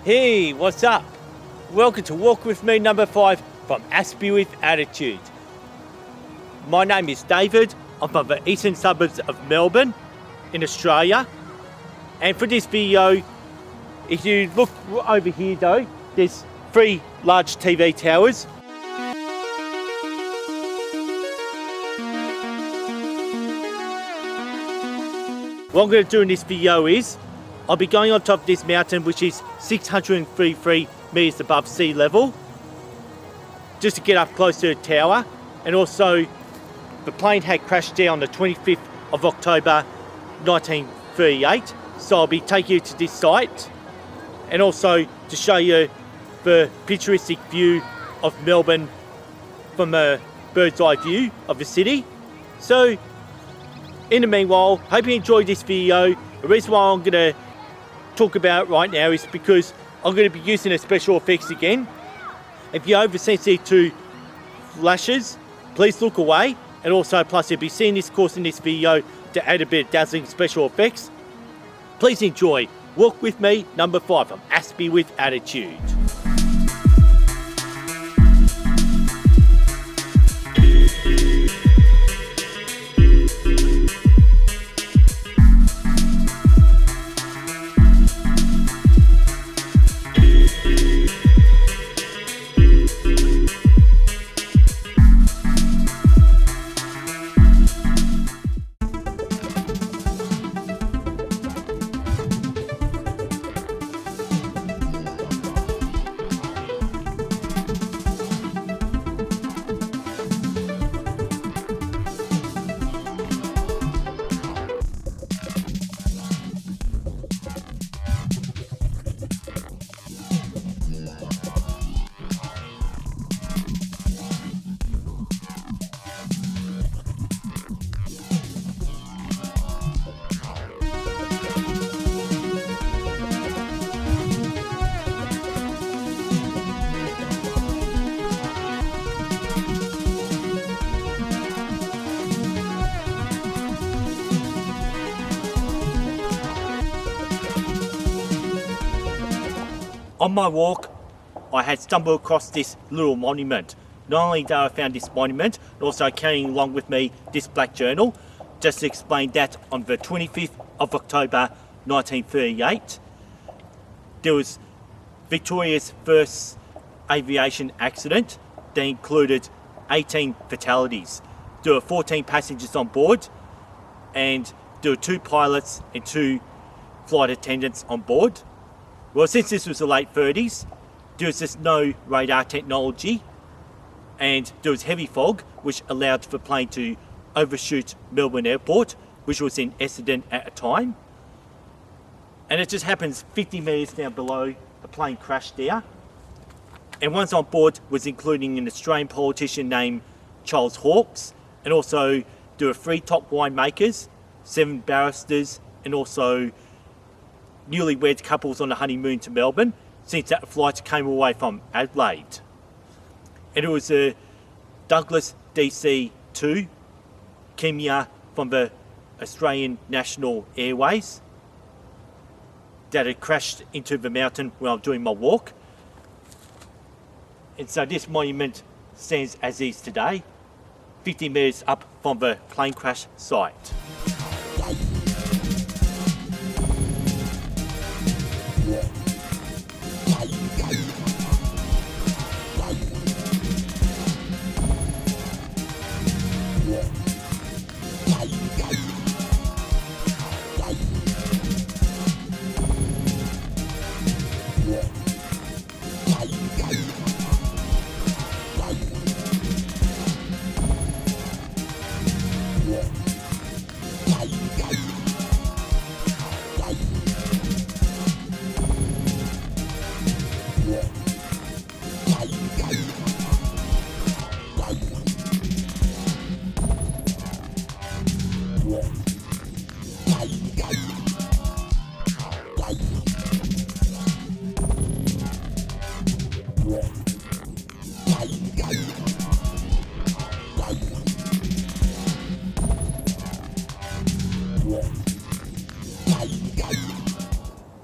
Hey, what's up? Welcome to Walk With Me number 5 from Aspie with Attitude. My name is David. I'm from the eastern suburbs of Melbourne in Australia. And for this video, if you look over here though, there's 3 large TV towers. What I'm going to do in this video is I'll be going on top of this mountain, which is 633 metres above sea level, just to get up close to the tower. And also, the plane had crashed down on the 25th of October 1938, so I'll be taking you to this site and also to show you the picturesque view of Melbourne from a bird's eye view of the city. So in the meanwhile, hope you enjoyed this video. The reason why I'm going to talk about it right now is because I'm going to be using the special effects again. If you're oversensitive to flashes, please look away. And also, plus you'll be seeing this course in this video to add a bit of dazzling special effects. Please enjoy Walk With Me number 5 from Aspie with Attitude. On my walk, I had stumbled across this little monument. Not only did I found this monument, but also carrying along with me this black journal, just to explain that on the 25th of October 1938, there was Victoria's first aviation accident that included 18 fatalities. There were 14 passengers on board, and there were 2 pilots and 2 flight attendants on board. Well, since this was the late 30s, there was just no radar technology, and there was heavy fog, which allowed the plane to overshoot Melbourne Airport, which was in Essendon at the time. And it just happens 50 metres down below, the plane crashed there. And once on board was including an Australian politician named Charles Hawkes, and also there were 3 top winemakers, 7 barristers, and also newlywed couples on a honeymoon to Melbourne, since that flight came away from Adelaide. And it was a Douglas DC-2 Kemia from the Australian National Airways that had crashed into the mountain when I was doing my walk. And so this monument stands as is today, 50 metres up from the plane crash site.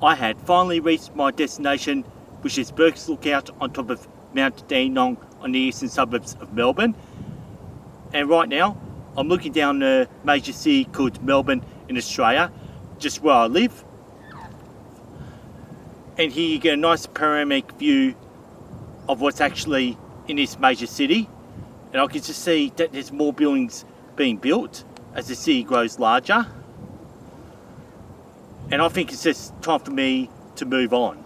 I had finally reached my destination, which is Burkes Lookout on top of Mount Dandenong on the eastern suburbs of Melbourne. And right now, I'm looking down a major city called Melbourne in Australia, just where I live. And here you get a nice panoramic view of what's actually in this major city. And I can just see that there's more buildings being built as the city grows larger. And I think it's just time for me to move on.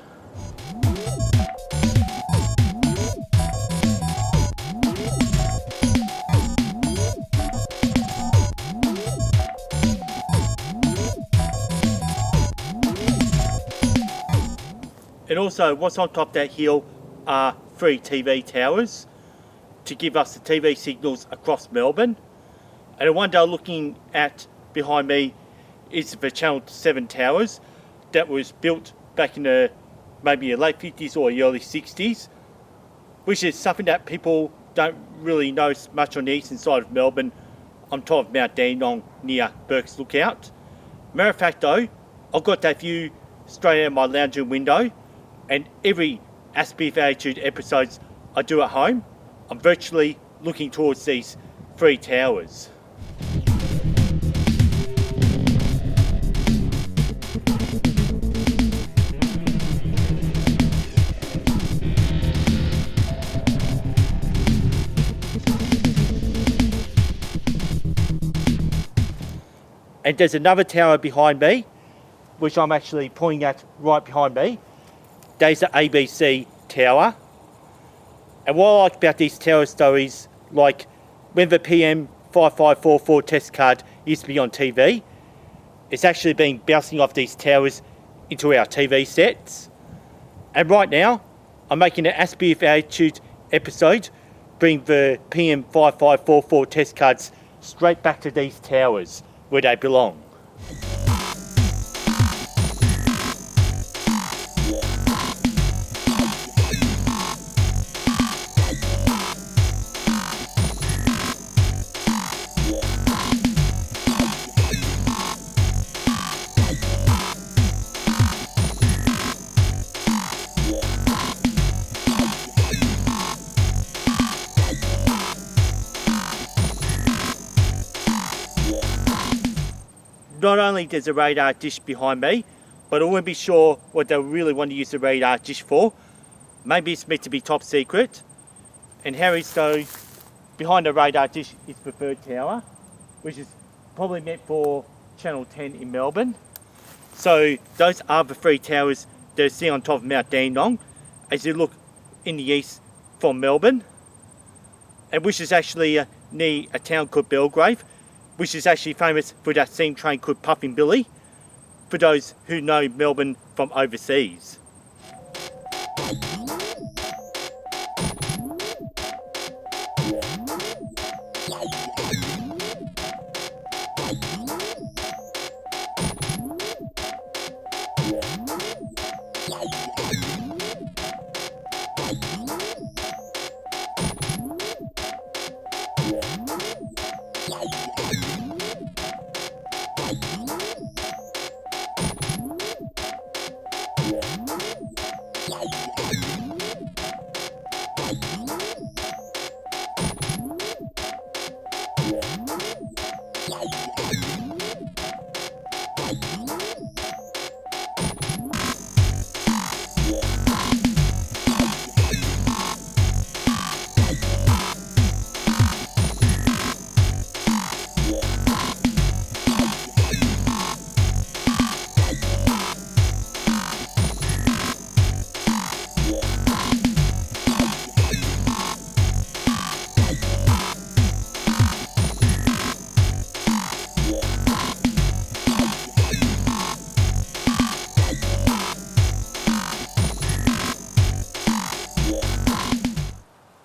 And also, what's on top of that hill are 3 TV towers to give us the TV signals across Melbourne. And the one that I'm looking at behind me is the Channel 7 towers that was built back in the maybe the late 50s or the early 60s, which is something that people don't really know much on the eastern side of Melbourne, on top of Mount Dandenong near Burkes Lookout. Matter of fact though, I've got that view straight out of my lounge room window, and every Aspie of Attitude episodes I do at home, I'm virtually looking towards these 3 towers. And there's another tower behind me, which I'm actually pointing at right behind me. There's the ABC tower. And what I like about these towers though is, like when the PM 5544 test card used to be on TV, it's actually been bouncing off these towers into our TV sets. And right now, I'm making an Aspie of Attitude episode, bring the PM 5544 test cards straight back to these towers where they belong. Not only there's a radar dish behind me, but I wouldn't be sure what they really want to use the radar dish for. Maybe it's meant to be top secret. And Harry's though, behind the radar dish is the 3rd tower, which is probably meant for Channel 10 in Melbourne. So those are the 3 towers that are sitting on top of Mount Dandenong as you look in the east from Melbourne, and which is actually near a town called Belgrave, which is actually famous for that steam train called Puffin Billy, for those who know Melbourne from overseas.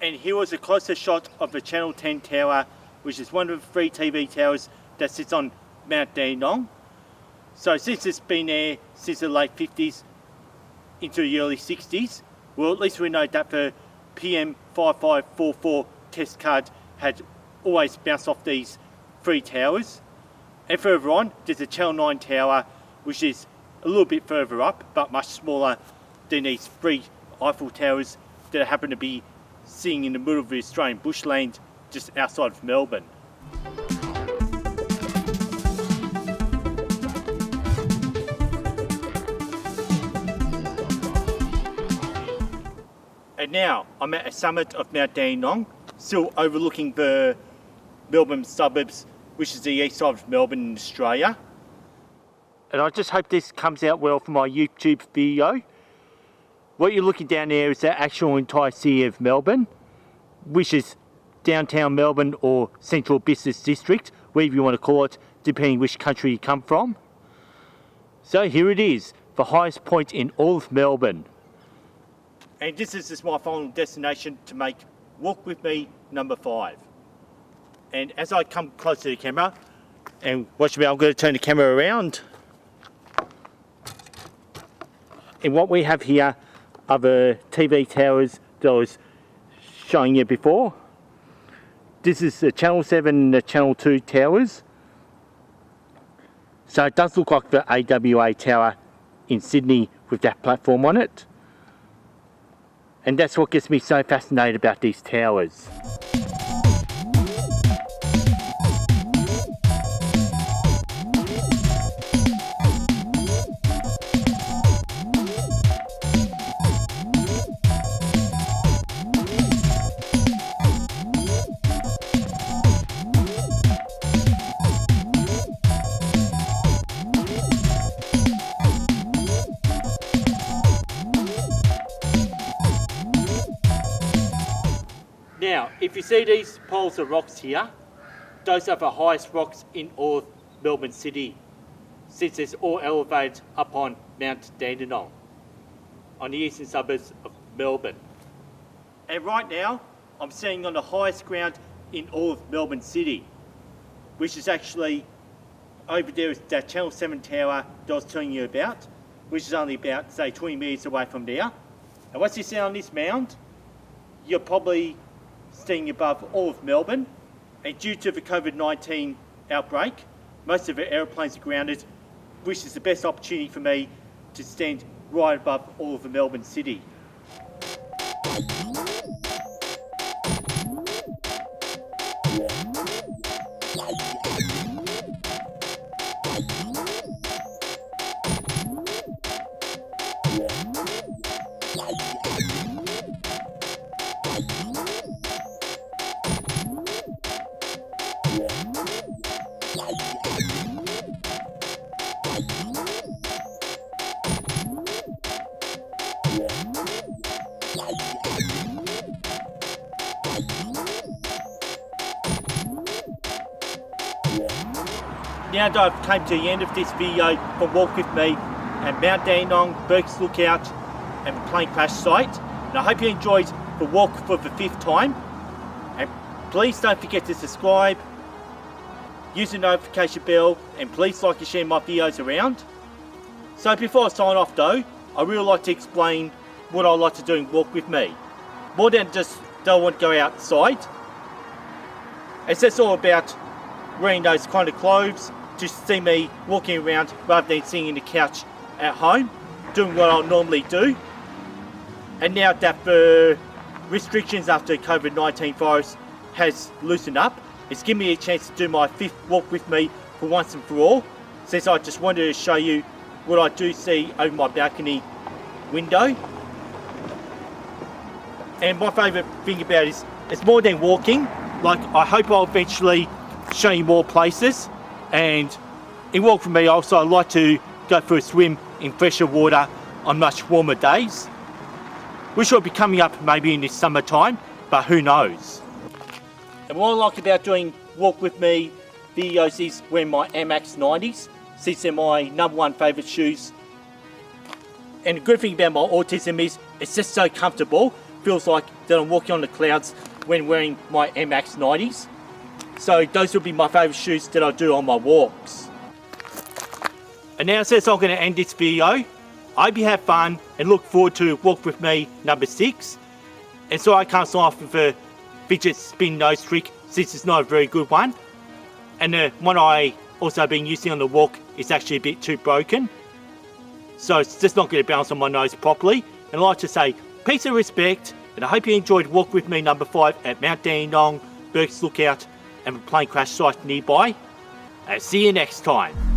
And here was a closer shot of the Channel 10 tower, which is one of the 3 TV towers that sits on Mount Dandenong. So since it's been there since the late 50s into the early 60s, well, at least we know that the PM 5544 test card had always bounced off these 3 towers. And further on, there's a Channel 9 tower, which is a little bit further up, but much smaller than these 3 Eiffel Towers that happen to be sitting in the middle of the Australian bushland just outside of Melbourne. And now I'm at the summit of Mount Dandenong, still overlooking the Melbourne suburbs, which is the east side of Melbourne in Australia. And I just hope this comes out well for my YouTube video. What you're looking down there is the actual entire city of Melbourne, which is downtown Melbourne or Central Business District, whatever you want to call it, depending which country you come from. So here it is, the highest point in all of Melbourne. And this is just my final destination to make Walk With Me number 5. And as I come close to the camera, and watch me, I'm going to turn the camera around. And what we have here are the TV towers that I was showing you before. This is the Channel 7 and the Channel 2 towers. So it does look like the AWA tower in Sydney with that platform on it. And that's what gets me so fascinated about these towers. Now, if you see these piles of rocks here, those are the highest rocks in all of Melbourne City, since it's all elevated up on Mount Dandenong, on the eastern suburbs of Melbourne. And right now, I'm standing on the highest ground in all of Melbourne City, which is actually over there is that Channel 7 tower that I was telling you about, which is only about, say, 20 metres away from there. And once you stand on this mound, you're probably staying above all of Melbourne, and due to the COVID-19 outbreak, most of the aeroplanes are grounded, which is the best opportunity for me to stand right above all of the Melbourne City. Now that I've come to the end of this video from Walk With Me at Mount Dandenong, Burkes Lookout and plane crash site, and I hope you enjoyed the walk for the 5th time, and please don't forget to subscribe, use the notification bell, and please like and share my videos around. So before I sign off though, I really like to explain what I like to do in Walk With Me. More than just don't want to go outside. It's just all about wearing those kind of clothes to see me walking around rather than sitting in the couch at home, doing what I'll normally do. And now that the restrictions after COVID-19 virus has loosened up, it's given me a chance to do my 5th Walk With Me for once and for all, since I just wanted to show you what I do see over my balcony window. And my favourite thing about it is, it's more than walking. Like, I hope I'll eventually show you more places, and in Walk With Me also I like to go for a swim in fresher water on much warmer days, which will be coming up maybe in this summertime, but who knows. And what I like about doing Walk With Me videos is wearing my Max 90s, since they're my #1 favourite shoes. And the good thing about my autism is it's just so comfortable, feels like that I'm walking on the clouds when wearing my Max 90s. So those will be my favourite shoes that I do on my walks. And now since I'm going to end this video, I hope you have fun and look forward to Walk With Me number 6. And so I can't sign off with a fidget spin nose trick since it's not a very good one. And the one I also been using on the walk is actually a bit too broken. so it's just not going to bounce on my nose properly. And I'd like to say peace and respect, and I hope you enjoyed Walk With Me number 5 at Mount Dandenong, Burkes Lookout and a plane crash site nearby. And see you next time.